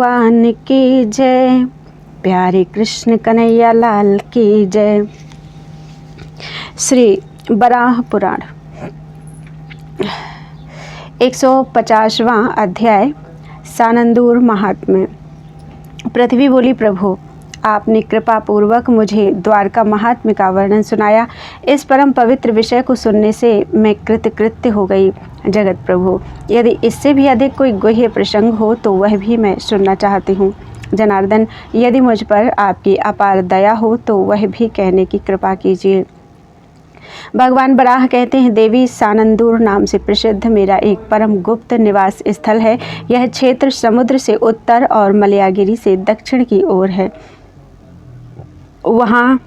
भगवान की जय। प्यारे कृष्ण कन्हैया लाल की जय। श्री वराह पुराण 150वां अध्याय सानंदूर महात्म्य। पृथ्वी बोली, प्रभु आपने कृपा पूर्वक मुझे द्वारका महात्म्य का वर्णन सुनाया। इस परम पवित्र विषय को सुनने से मैं कृतकृत्य हो गई। जगत प्रभु, यदि इससे भी अधिक कोई गुह्य प्रसंग हो तो वह भी मैं सुनना चाहती हूँ। जनार्दन, यदि मुझ पर आपकी अपार दया हो तो वह भी कहने की कृपा कीजिए। भगवान बराह कहते हैं, देवी, सानंदूर नाम से प्रसिद्ध मेरा एक परम गुप्त निवास स्थल है। यह क्षेत्र समुद्र से उत्तर और मलयागिरी से दक्षिण की ओर है। वहाँ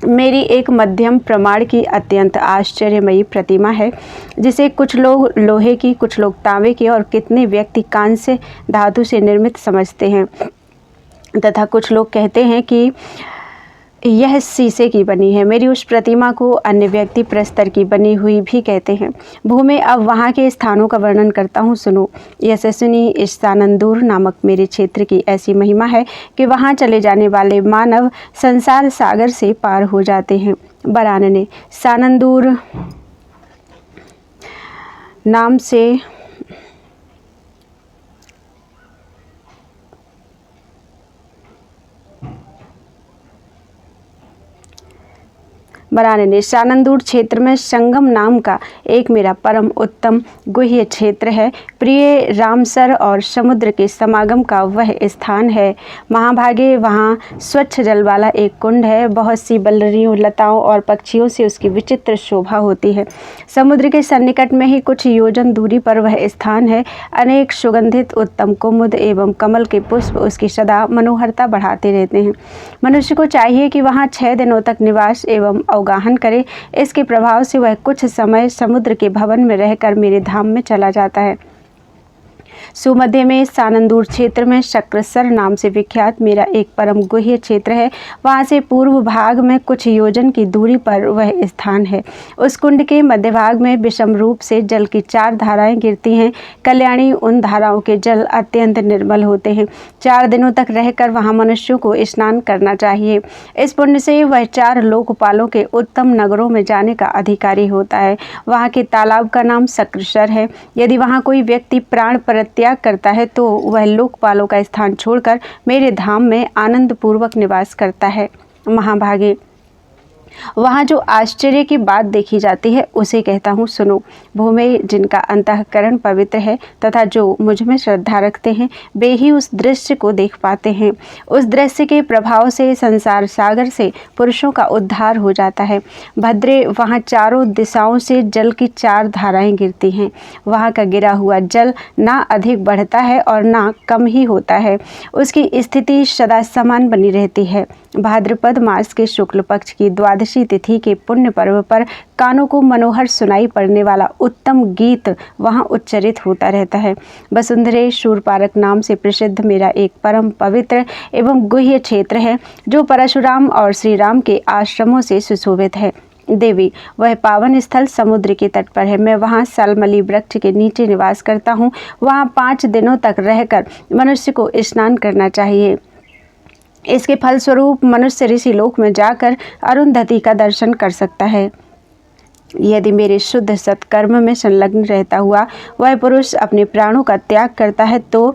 मेरी एक मध्यम प्रमाण की अत्यंत आश्चर्यमयी प्रतिमा है, जिसे कुछ लोग लोहे की, कुछ लोग तांबे की और कितने व्यक्ति कांस्य धातु से निर्मित समझते हैं, तथा कुछ लोग कहते हैं कि यह शीशे की बनी है। मेरी उस प्रतिमा को अन्य व्यक्ति प्रस्तर की बनी हुई भी कहते हैं। भूमि, अब वहाँ के स्थानों का वर्णन करता हूँ, सुनो। यशस्विनी, इस सानंदूर नामक मेरे क्षेत्र की ऐसी महिमा है कि वहाँ चले जाने वाले मानव संसार सागर से पार हो जाते हैं। बरानने, सानंदूर नाम से बरानने, सानंदूर क्षेत्र में संगम नाम का एक मेरा परम उत्तम गुह्य क्षेत्र है। प्रिय रामसर और समुद्र के समागम का वह स्थान है। महाभागे वहाँ स्वच्छ जल वाला एक कुंड है। बहुत सी बल्लरियों, लताओं और पक्षियों से उसकी विचित्र शोभा होती है। समुद्र के सन्निकट में ही कुछ योजन दूरी पर वह स्थान है। अनेक सुगंधित उत्तम कुमुद एवं कमल के पुष्प उसकी सदा मनोहरता बढ़ाते रहते हैं। मनुष्य को चाहिए कि वहाँ 6 दिनों तक निवास एवं अवगाहन करे। इसके प्रभाव से वह कुछ समय समुद्र के भवन में रहकर मेरे धाम में चला जाता है। सुमध्य में सानंदूर क्षेत्र में शक्रसर नाम से विख्यात मेरा एक परम गुह्य क्षेत्र है। वहाँ से पूर्व भाग में कुछ योजन की दूरी पर वह स्थान है। उस कुंड के मध्य भाग में विषम रूप से जल की 4 धाराएं गिरती हैं। कल्याणी, उन धाराओं के जल अत्यंत निर्मल होते हैं। 4 दिनों तक रहकर वहाँ मनुष्यों को स्नान करना चाहिए। इस पुण्य से वह 4 लोकपालों के उत्तम नगरों में जाने का अधिकारी होता है। वहाँ के तालाब का नाम शक्रसर है। यदि वहाँ कोई व्यक्ति प्राण परित्याग करता है तो वह लोकपालों का स्थान छोड़कर मेरे धाम में आनंद पूर्वक निवास करता है। महाभागे, वहाँ जो आश्चर्य की बात देखी जाती है उसे कहता हूँ, सुनो। भूमि, जिनका अंतःकरण पवित्र है तथा जो मुझ में श्रद्धा रखते हैं, वे ही उस दृश्य को देख पाते हैं। उस दृश्य के प्रभाव से संसार सागर से पुरुषों का उद्धार हो जाता है। भद्रे, वहाँ चारों दिशाओं से जल की 4 धाराएं गिरती हैं। वहाँ का गिरा हुआ जल ना अधिक बढ़ता है और ना कम ही होता है। उसकी स्थिति सदा समान बनी रहती है। भाद्रपद मास के शुक्ल पक्ष की द्वादशी तिथि के पुण्य पर्व पर कानों को मनोहर सुनाई पड़ने वाला उत्तम गीत वहाँ उच्चरित होता रहता है। वसुंधरे, शूरपारक नाम से प्रसिद्ध मेरा एक परम पवित्र एवं गुह्य क्षेत्र है, जो परशुराम और श्री राम के आश्रमों से सुशोभित है। देवी, वह पावन स्थल समुद्र के तट पर है। मैं वहाँ सालमली वृक्ष के नीचे निवास करता हूँ। वहाँ 5 दिनों तक रहकर मनुष्य को स्नान करना चाहिए। इसके फलस्वरूप मनुष्य ऋषि लोक में जाकर अरुंधति का दर्शन कर सकता है। यदि मेरे शुद्ध सत्कर्म में संलग्न रहता हुआ वह पुरुष अपने प्राणों का त्याग करता है तो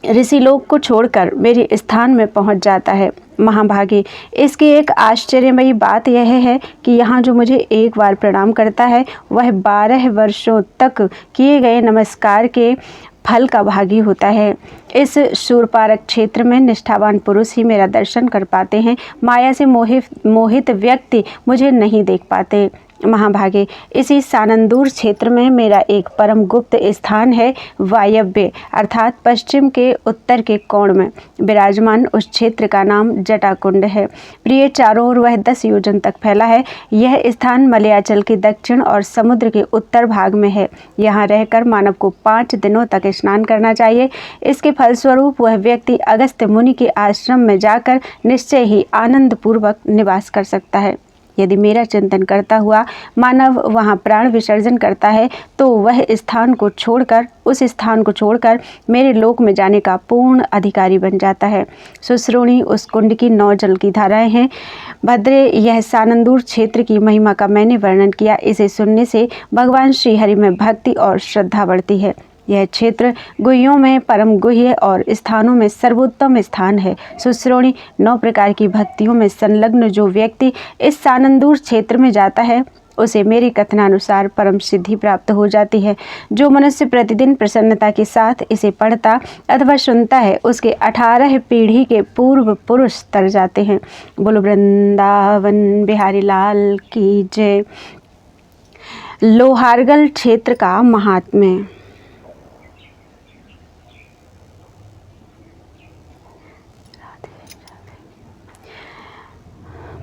ऋषि लोक को छोड़कर मेरे स्थान में पहुंच जाता है। महाभागे, इसकी एक आश्चर्यमयी बात यह है कि यहाँ जो मुझे एक बार प्रणाम करता है वह 12 वर्षों तक किए गए नमस्कार के फल का भागी होता है। इस शूरपारक क्षेत्र में निष्ठावान पुरुष ही मेरा दर्शन कर पाते हैं। माया से मोहित व्यक्ति मुझे नहीं देख पाते। महाभागे, इसी सानंदूर क्षेत्र में मेरा एक परम गुप्त स्थान है। वायव्य अर्थात पश्चिम के उत्तर के कोण में विराजमान उस क्षेत्र का नाम जटाकुंड है। प्रिय, चारों ओर वह 10 योजन तक फैला है। यह स्थान मलयाचल के दक्षिण और समुद्र के उत्तर भाग में है। यहाँ रहकर मानव को 5 दिनों तक स्नान करना चाहिए। इसके फलस्वरूप वह व्यक्ति अगस्त्य मुनि के आश्रम में जाकर निश्चय ही आनंद पूर्वक निवास कर सकता है। यदि मेरा चिंतन करता हुआ मानव वहाँ प्राण विसर्जन करता है तो वह उस स्थान को छोड़कर मेरे लोक में जाने का पूर्ण अधिकारी बन जाता है। सुश्रोणी उस कुंड की 9 जल की धाराएं हैं। भद्रे, यह सानंदूर क्षेत्र की महिमा का मैंने वर्णन किया। इसे सुनने से भगवान श्री हरि में भक्ति और श्रद्धा बढ़ती है। यह क्षेत्र गुह्यों में परम गुह्य और स्थानों में सर्वोत्तम स्थान है। सुश्रोणी, 9 प्रकार की भक्तियों में संलग्न जो व्यक्ति इस सानंदूर क्षेत्र में जाता है उसे मेरे कथनानुसार परम सिद्धि प्राप्त हो जाती है। जो मनुष्य प्रतिदिन प्रसन्नता के साथ इसे पढ़ता अथवा सुनता है उसके 18 पीढ़ी के पूर्व पुरुष तर जाते हैं। बोलो वृंदावन बिहारी लाल की जय। लोहारगल क्षेत्र का महात्म्य।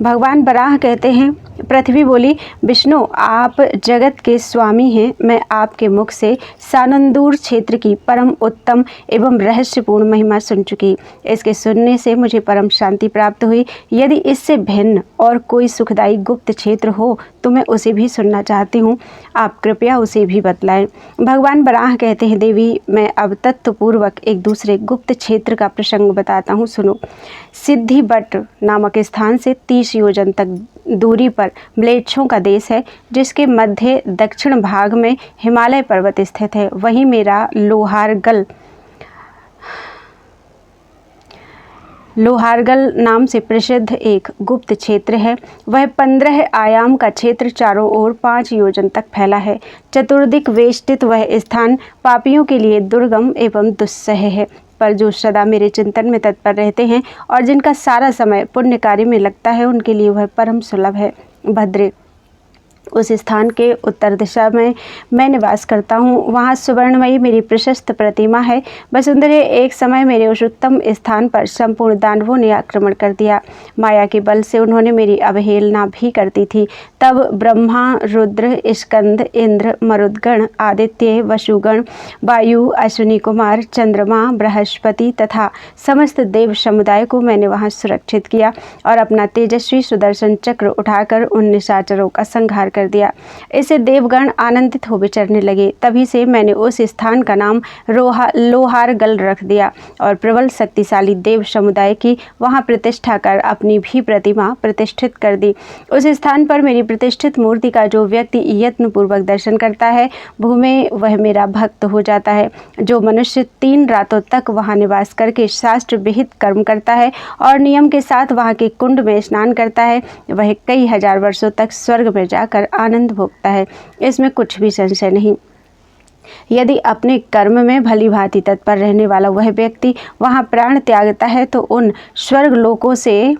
भगवान बराह कहते हैं, पृथ्वी बोली, विष्णु आप जगत के स्वामी हैं। मैं आपके मुख से सानंदूर क्षेत्र की परम उत्तम एवं रहस्यपूर्ण महिमा सुन चुकी। इसके सुनने से मुझे परम शांति प्राप्त हुई। यदि इससे भिन्न और कोई सुखदायी गुप्त क्षेत्र हो तो मैं उसे भी सुनना चाहती हूँ। आप कृपया उसे भी बतलाएं। भगवान बराह कहते हैं, देवी मैं अब तत्वपूर्वक एक दूसरे गुप्त क्षेत्र का प्रसंग बताता हूँ, सुनो। सिद्धिबट नामक स्थान से 30 योजन तक दूरी पर म्लेच्छों का देश है, जिसके मध्य दक्षिण भाग में हिमालय पर्वत स्थित है। वहीं मेरा लोहारगल नाम से प्रसिद्ध एक गुप्त क्षेत्र है। वह 15 आयाम का क्षेत्र चारों ओर 5 योजन तक फैला है। चतुर्दिक वेष्टित वह स्थान पापियों के लिए दुर्गम एवं दुस्सह है, पर जो सदा मेरे चिंतन में तत्पर रहते हैं और जिनका सारा समय पुण्य कार्य में लगता है उनके लिए वह परम सुलभ है। भद्रे, उस स्थान के उत्तर दिशा में मैं निवास करता हूँ। वहाँ सुवर्णमयी मेरी प्रशस्त प्रतिमा है। वसुंधरे, एक समय मेरे उस उत्तम स्थान पर संपूर्ण दानवों ने आक्रमण कर दिया। माया के बल से उन्होंने मेरी अवहेलना भी करती थी। तब ब्रह्मा, रुद्र, स्कंद, इंद्र, मरुदगण, आदित्य, वसुगण, वायु, अश्विनी कुमार, चंद्रमा, बृहस्पति तथा समस्त देव समुदाय को मैंने वहाँ सुरक्षित किया और अपना तेजस्वी सुदर्शन चक्र उठाकर उन निशाचरों का संहार कर दिया। इससे देवगण आनंदित हो विचरने लगे। तभी से मैंने उस स्थान का नाम लोहारगल रख दिया और प्रबल शक्तिशाली देव समुदाय की वहां प्रतिष्ठा कर अपनी भी प्रतिमा प्रतिष्ठित कर दी। उस स्थान पर मेरी प्रतिष्ठित मूर्ति का जो व्यक्ति यत्न पूर्वक दर्शन करता है भूमि वह मेरा भक्त हो जाता है। जो मनुष्य 3 रातों तक वहां निवास करके शास्त्र विहित कर्म करता है और नियम के साथ वहां के कुंड में स्नान करता है वह कई हजार वर्षों तक स्वर्ग में जाकर आनंद भोगता है। इसमें कुछ भी संशय नहीं। यदि अपने कर्म में भली भांति तत्पर रहने वाला वह व्यक्ति वहां प्राण त्यागता है तो उन स्वर्ग लोकों से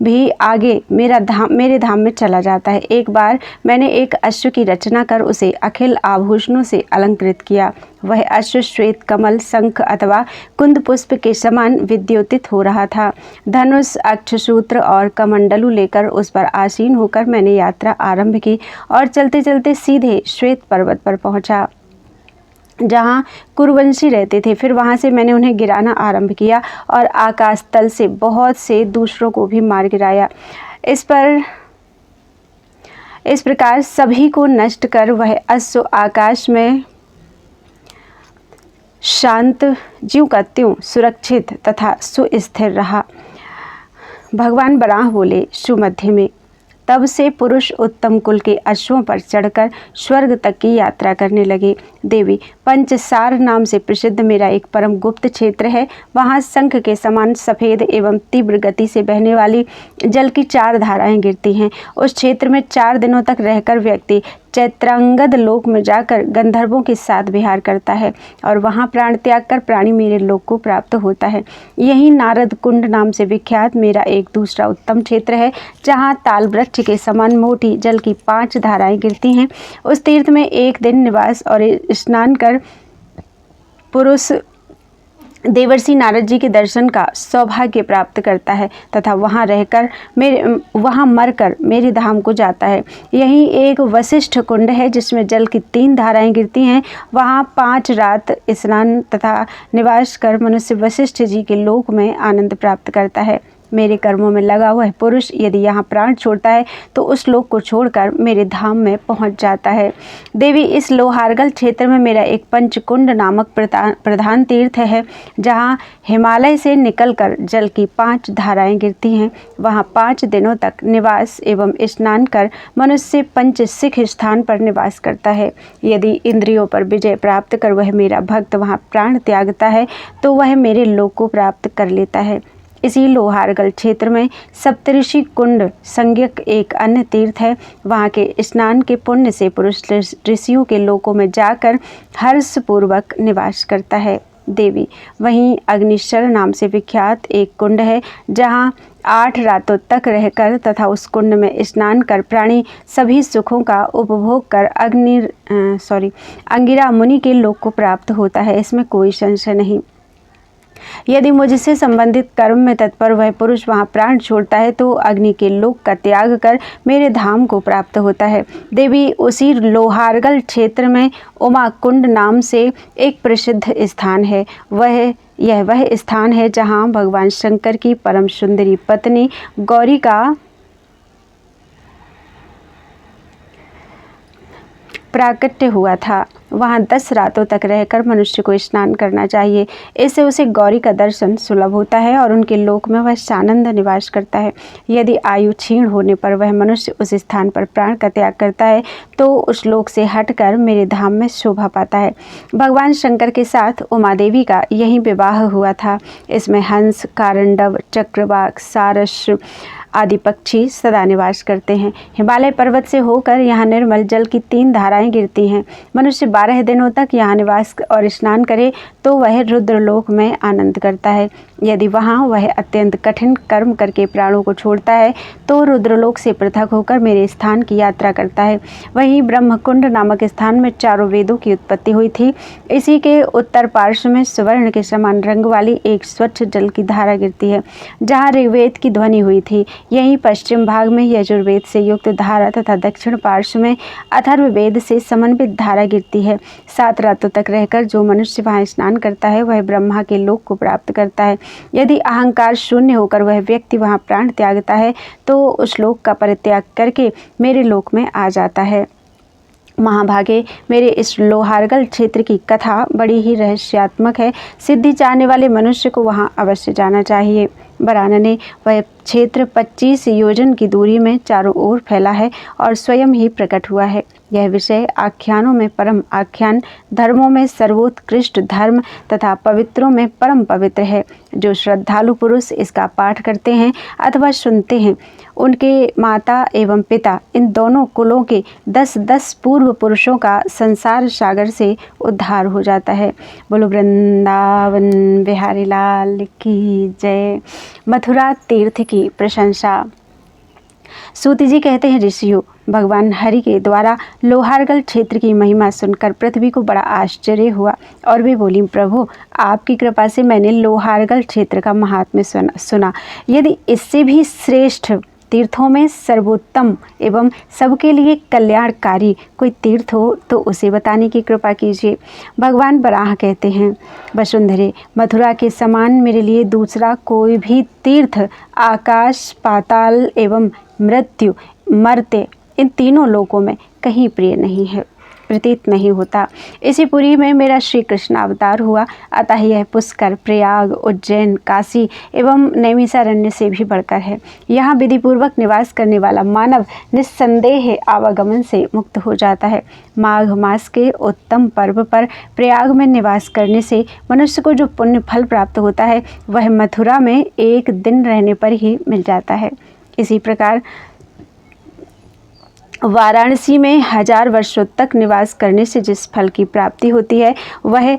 भी आगे मेरे धाम में चला जाता है। एक बार मैंने एक अश्व की रचना कर उसे अखिल आभूषणों से अलंकृत किया। वह अश्व श्वेत कमल, शंख अथवा कुंद पुष्प के समान विद्योतित हो रहा था। धनुष, अक्षसूत्र और कमंडलू लेकर उस पर आसीन होकर मैंने यात्रा आरंभ की और चलते चलते सीधे श्वेत पर्वत पर पहुंचा जहाँ कुरुवंशी रहते थे। फिर वहाँ से मैंने उन्हें गिराना आरंभ किया और आकाश तल से बहुत से दूसरों को भी मार गिराया। इस प्रकार सभी को नष्ट कर वह अश्व आकाश में शांत ज्यों का त्यों सुरक्षित तथा सुस्थिर रहा। भगवान बराह बोले, सुमध्य में तब से पुरुष उत्तम कुल के अश्वों पर चढ़कर स्वर्ग तक की यात्रा करने लगे। देवी, पंचसार नाम से प्रसिद्ध मेरा एक परम गुप्त क्षेत्र है। वहाँ शंख के समान सफ़ेद एवं तीव्र गति से बहने वाली जल की 4 धाराएं गिरती हैं। उस क्षेत्र में 4 दिनों तक रहकर व्यक्ति चैत्रांगद लोक में जाकर गंधर्वों के साथ विहार करता है और वहाँ प्राण त्याग कर प्राणी मेरे लोक को प्राप्त होता है। यही नारद कुंड नाम से विख्यात मेरा एक दूसरा उत्तम क्षेत्र है जहाँ ताल वृक्ष के समान मोटी जल की 5 धाराएं गिरती हैं। उस तीर्थ में एक दिन निवास और स्नान कर पुरुष देवर्षि नारद जी के दर्शन का सौभाग्य प्राप्त करता है तथा वहाँ मरकर मेरे धाम को जाता है। यही एक वशिष्ठ कुंड है जिसमें जल की 3 धाराएं गिरती हैं। वहाँ 5 रात स्नान तथा निवास कर मनुष्य वशिष्ठ जी के लोक में आनंद प्राप्त करता है। मेरे कर्मों में लगा हुआ पुरुष यदि यहाँ प्राण छोड़ता है तो उस लोक को छोड़कर मेरे धाम में पहुँच जाता है। देवी, इस लोहारगल क्षेत्र में मेरा एक पंचकुंड नामक प्रधान तीर्थ है, जहाँ हिमालय से निकलकर जल की 5 धाराएं गिरती हैं। वहाँ 5 दिनों तक निवास एवं स्नान कर मनुष्य पंचसिख स्थान पर निवास करता है। यदि इंद्रियों पर विजय प्राप्त कर वह मेरा भक्त वहाँ प्राण त्यागता है तो वह मेरे लोक को प्राप्त कर लेता है। इसी लोहारगल क्षेत्र में सप्तऋषि कुंड संज्ञक एक अन्य तीर्थ है। वहाँ के स्नान के पुण्य से पुरुष ऋषियों के लोकों में जाकर हर्षपूर्वक निवास करता है। देवी, वहीं अग्निशर नाम से विख्यात एक कुंड है, जहाँ 8 रातों तक रहकर तथा उस कुंड में स्नान कर प्राणी सभी सुखों का उपभोग कर अंगिरा मुनि के लोक को प्राप्त होता है। इसमें कोई संशय नहीं। यदि मुझसे संबंधित कर्म में तत्पर वह पुरुष वहाँ प्राण छोड़ता है तो अग्नि के लोक का त्याग कर मेरे धाम को प्राप्त होता है। देवी, उसी लोहारगल क्षेत्र में उमा कुंड नाम से एक प्रसिद्ध स्थान है। वह स्थान है जहाँ भगवान शंकर की परम सुंदरी पत्नी गौरी का प्राकट्य हुआ था। वहाँ 10 रातों तक रहकर मनुष्य को स्नान करना चाहिए। इससे उसे गौरी का दर्शन सुलभ होता है और उनके लोक में वह सानंद निवास करता है। यदि आयु क्षीण होने पर वह मनुष्य उस स्थान पर प्राण का त्याग करता है तो उस लोक से हटकर मेरे धाम में शोभा पाता है। भगवान शंकर के साथ उमा देवी का यही विवाह हुआ था। इसमें हंस, कारंडव, चक्रवाक, सारस आदि पक्षी सदा निवास करते हैं। हिमालय पर्वत से होकर यहाँ निर्मल जल की 3 धाराएं गिरती हैं। मनुष्य 12 दिनों तक यहाँ निवास और स्नान करे तो वह रुद्रलोक में आनंद करता है। यदि वहाँ वह अत्यंत कठिन कर्म करके प्राणों को छोड़ता है तो रुद्रलोक से पृथक होकर मेरे स्थान की यात्रा करता है। वहीं ब्रह्मकुंड नामक स्थान में 4 वेदों की उत्पत्ति हुई थी। इसी के उत्तर पार्श्व में सुवर्ण के समान रंग वाली एक स्वच्छ जल की धारा गिरती है, जहाँ ऋग्वेद की ध्वनि हुई थी। यहीं पश्चिम भाग में यजुर्वेद से युक्त धारा तथा दक्षिण पार्श्व में अथर्ववेद से समन्वित धारा गिरती है। 7 रातों तक रहकर जो मनुष्य वहाँ स्नान करता है वह ब्रह्मा के लोक को प्राप्त करता है। यदि अहंकार शून्य होकर वह व्यक्ति वहाँ प्राण त्यागता है तो उस लोक का परित्याग करके मेरे लोक में आ जाता है। महाभागे, मेरे इस लोहारगल क्षेत्र की कथा बड़ी ही रहस्यात्मक है। सिद्धि चाहने वाले मनुष्य को वहाँ अवश्य जाना चाहिए। बरानने, वह क्षेत्र 25 योजन की दूरी में चारों ओर फैला है और स्वयं ही प्रकट हुआ है। यह विषय आख्यानों में परम आख्यान, धर्मों में सर्वोत्कृष्ट धर्म तथा पवित्रों में परम पवित्र है। जो श्रद्धालु पुरुष इसका पाठ करते हैं अथवा सुनते हैं उनके माता एवं पिता इन दोनों कुलों के 10-10 पूर्व पुरुषों का संसार सागर से उद्धार हो जाता है। बोलो वृंदावन बिहारी लाल की जय। मथुरा तीर्थ की प्रशंसा। सूति जी कहते हैं, ऋषियों, भगवान हरि के द्वारा लोहारगल क्षेत्र की महिमा सुनकर पृथ्वी को बड़ा आश्चर्य हुआ और वे बोली, प्रभु, आपकी कृपा से मैंने लोहारगल क्षेत्र का महात्म्य सुना। यदि इससे भी श्रेष्ठ तीर्थों में सर्वोत्तम एवं सबके लिए कल्याणकारी कोई तीर्थ हो तो उसे बताने की कृपा कीजिए। भगवान बराह कहते हैं, वसुंधरे, मथुरा के समान मेरे लिए दूसरा कोई भी तीर्थ आकाश, पाताल एवं मृत्यु, मर्त्य, इन तीनों लोकों में कहीं प्रिय नहीं है, प्रतीत नहीं होता। इसी पुरी में मेरा श्री कृष्ण अवतार हुआ, अतः यह पुष्कर, प्रयाग, उज्जैन, काशी एवं नैमिषारण्य से भी बढ़कर है। यहाँ विधिपूर्वक निवास करने वाला मानव निस्संदेह आवागमन से मुक्त हो जाता है। माघ मास के उत्तम पर्व पर प्रयाग में निवास करने से मनुष्य को जो पुण्य फल प्राप्त होता है वह मथुरा में 1 दिन रहने पर ही मिल जाता है। इसी प्रकार वाराणसी में 1000 वर्षों तक निवास करने से जिस फल की प्राप्ति होती है वह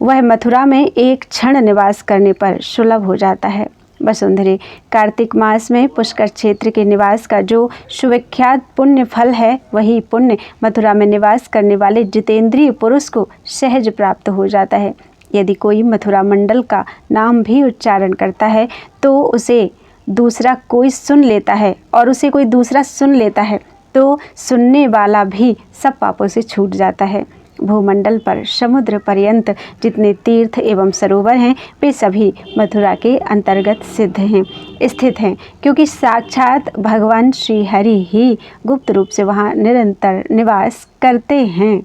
मथुरा में एक क्षण निवास करने पर सुलभ हो जाता है। वसुंधरे, कार्तिक मास में पुष्कर क्षेत्र के निवास का जो सुविख्यात पुण्य फल है वही पुण्य मथुरा में निवास करने वाले जितेंद्रिय पुरुष को सहज प्राप्त हो जाता है। यदि कोई मथुरा मंडल का नाम भी उच्चारण करता है तो उसे दूसरा कोई सुन लेता है और उसे कोई दूसरा सुन लेता है तो सुनने वाला भी सब पापों से छूट जाता है। भूमंडल पर समुद्र पर्यंत जितने तीर्थ एवं सरोवर हैं वे सभी मथुरा के अंतर्गत स्थित हैं, क्योंकि साक्षात भगवान श्री हरि ही गुप्त रूप से वहाँ निरंतर निवास करते हैं।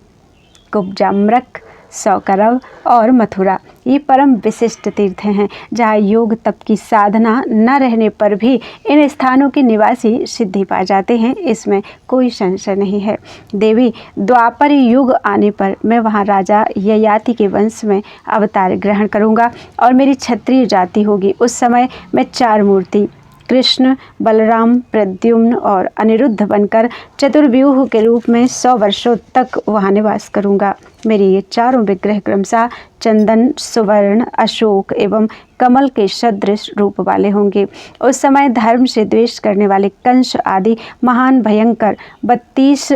कुब्जाम्रक, सौकरव और मथुरा ये परम विशिष्ट तीर्थ हैं, जहाँ योग तप की साधना न रहने पर भी इन स्थानों के निवासी सिद्धि पा जाते हैं, इसमें कोई संशय नहीं है। देवी, द्वापर युग आने पर मैं वहाँ राजा ययाति के वंश में अवतार ग्रहण करूँगा और मेरी क्षत्रिय जाति होगी। उस समय मैं 4 मूर्ति कृष्ण, बलराम, प्रद्युम्न और अनिरुद्ध बनकर चतुर्व्यूह के रूप में 100 वर्षों तक वहाँ निवास करूँगा। मेरे ये 4 विग्रह क्रमशः चंदन, सुवर्ण, अशोक एवं कमल के सदृश रूप वाले होंगे। उस समय धर्म से द्वेष करने वाले कंस आदि महान भयंकर 32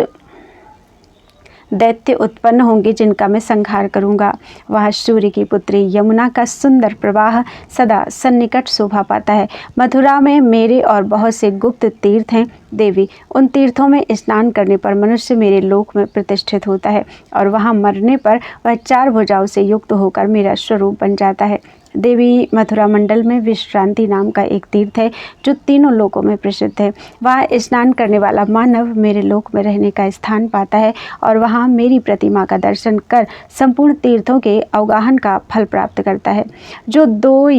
दैत्य उत्पन्न होंगे, जिनका मैं संहार करूंगा। वह सूर्य की पुत्री यमुना का सुंदर प्रवाह सदा सन्निकट शोभा पाता है। मथुरा में मेरे और बहुत से गुप्त तीर्थ हैं। देवी, उन तीर्थों में स्नान करने पर मनुष्य मेरे लोक में प्रतिष्ठित होता है और वहाँ मरने पर वह 4 भुजाओं से युक्त होकर मेरा स्वरूप बन जाता है। देवी, मथुरा मंडल में विश्रांति नाम का एक तीर्थ है जो तीनों लोकों में प्रसिद्ध है। वहाँ स्नान करने वाला मानव मेरे लोक में रहने का स्थान पाता है और वहाँ मेरी प्रतिमा का दर्शन कर संपूर्ण तीर्थों के अवगाहन का फल प्राप्त करता है। जो 2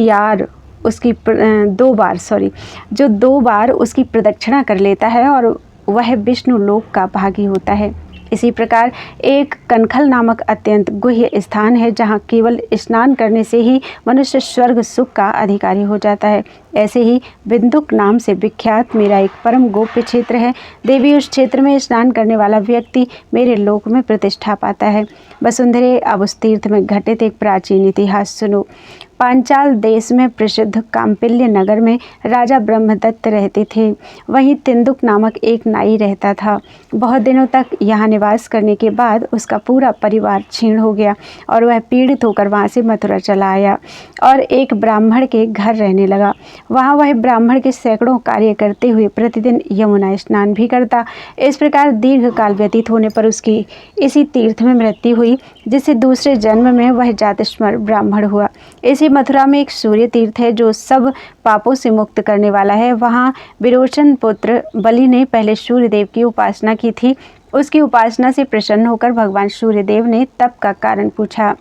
बार उसकी प्रदक्षिणा कर लेता है और वह विष्णु लोक का भागी होता है। इसी प्रकार एक कनखल नामक अत्यंत गुह्य स्थान है, जहाँ केवल स्नान करने से ही मनुष्य स्वर्ग सुख का अधिकारी हो जाता है। ऐसे ही बिंदुक नाम से विख्यात मेरा एक परम गोप्य क्षेत्र है। देवी, उस क्षेत्र में स्नान करने वाला व्यक्ति मेरे लोक में प्रतिष्ठा पाता है। वसुंधरे, अब उस तीर्थ में घटित एक प्राचीन इतिहास सुनो। पांचाल देश में प्रसिद्ध काम्पिल्य नगर में राजा ब्रह्मदत्त रहते थे। वहीं तिंदुक नामक एक नाई रहता था। बहुत दिनों तक यहाँ निवास करने के बाद उसका पूरा परिवार क्षीण हो गया और वह पीड़ित होकर वहाँ से मथुरा चला आया और एक ब्राह्मण के घर रहने लगा। वहाँ वह ब्राह्मण के सैकड़ों कार्य करते हुए प्रतिदिन यमुना स्नान भी करता। इस प्रकार दीर्घ काल व्यतीत होने पर उसकी इसी तीर्थ में मृत्यु हुई, जिससे दूसरे जन्म में वह जातिस्मर ब्राह्मण हुआ। इसी मथुरा में एक सूर्य तीर्थ है जो सब पापों से मुक्त करने वाला है। वहाँ विरोचन पुत्र बलि ने पहले सूर्य देव की उपासना की थी। उसकी उपासना से प्रसन्न होकर भगवान सूर्य देव ने तप का कारण पूछा।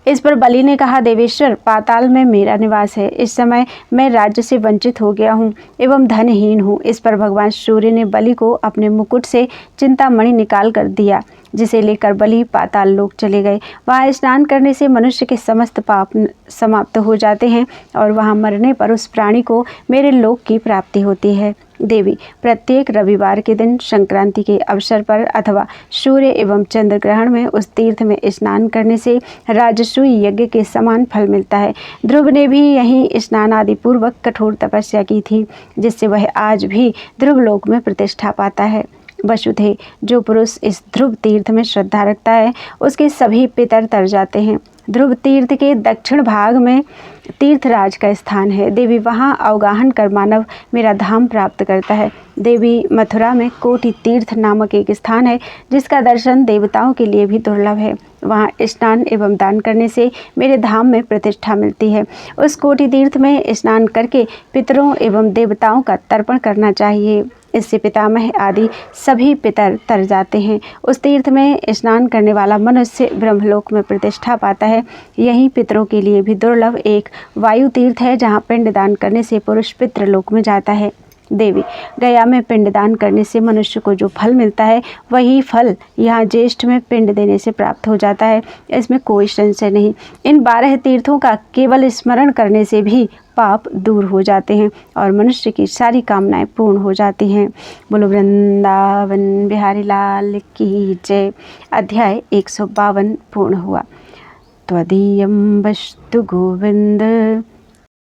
इस पर बलि ने कहा, देवेश्वर, पाताल में मेरा निवास है। इस समय मैं राज्य से वंचित हो गया हूँ एवं धनहीन हूँ। इस पर भगवान सूर्य ने बलि को अपने मुकुट से चिंतामणि निकाल कर दिया, जिसे लेकर बलि पाताल लोक चले गए। वहाँ स्नान करने से मनुष्य के समस्त पाप समाप्त हो जाते हैं और वहाँ मरने पर उस प्राणी को मेरे लोक की प्राप्ति होती है। देवी, प्रत्येक रविवार के दिन संक्रांति के अवसर पर अथवा सूर्य एवं चंद्र ग्रहण में उस तीर्थ में स्नान करने से राजसूय यज्ञ के समान फल मिलता है। ध्रुव ने भी यहीं स्नान आदि पूर्वक कठोर तपस्या की थी, जिससे वह आज भी ध्रुवलोक में प्रतिष्ठा पाता है। वसुधे, जो पुरुष इस ध्रुव तीर्थ में श्रद्धा रखता है उसके सभी पितर तर जाते हैं। ध्रुव तीर्थ के दक्षिण भाग में तीर्थराज का स्थान है। देवी, वहाँ अवगाहन कर मानव मेरा धाम प्राप्त करता है। देवी, मथुरा में कोटि तीर्थ नामक एक स्थान है जिसका दर्शन देवताओं के लिए भी दुर्लभ है। वहाँ स्नान एवं दान करने से मेरे धाम में प्रतिष्ठा मिलती है। उस कोटि तीर्थ में स्नान करके पितरों एवं देवताओं का तर्पण करना चाहिए। इससे पितामह आदि सभी पितर तर जाते हैं। उस तीर्थ में स्नान करने वाला मनुष्य ब्रह्मलोक में प्रतिष्ठा पाता है। यही पितरों के लिए भी दुर्लभ एक वायु तीर्थ है, जहाँ पिंडदान करने से पुरुष पितृलोक में जाता है। देवी, गया में पिंडदान करने से मनुष्य को जो फल मिलता है वही फल यहाँ ज्येष्ठ में पिंड देने से प्राप्त हो जाता है, इसमें कोई संशय नहीं। इन 12 तीर्थों का केवल स्मरण करने से भी पाप दूर हो जाते हैं और मनुष्य की सारी कामनाएं पूर्ण हो जाती हैं। बोलो वृंदावन बिहारी लाल की जय। अध्याय 152 पूर्ण हुआ। त्वदीयं वस्तु गोविंद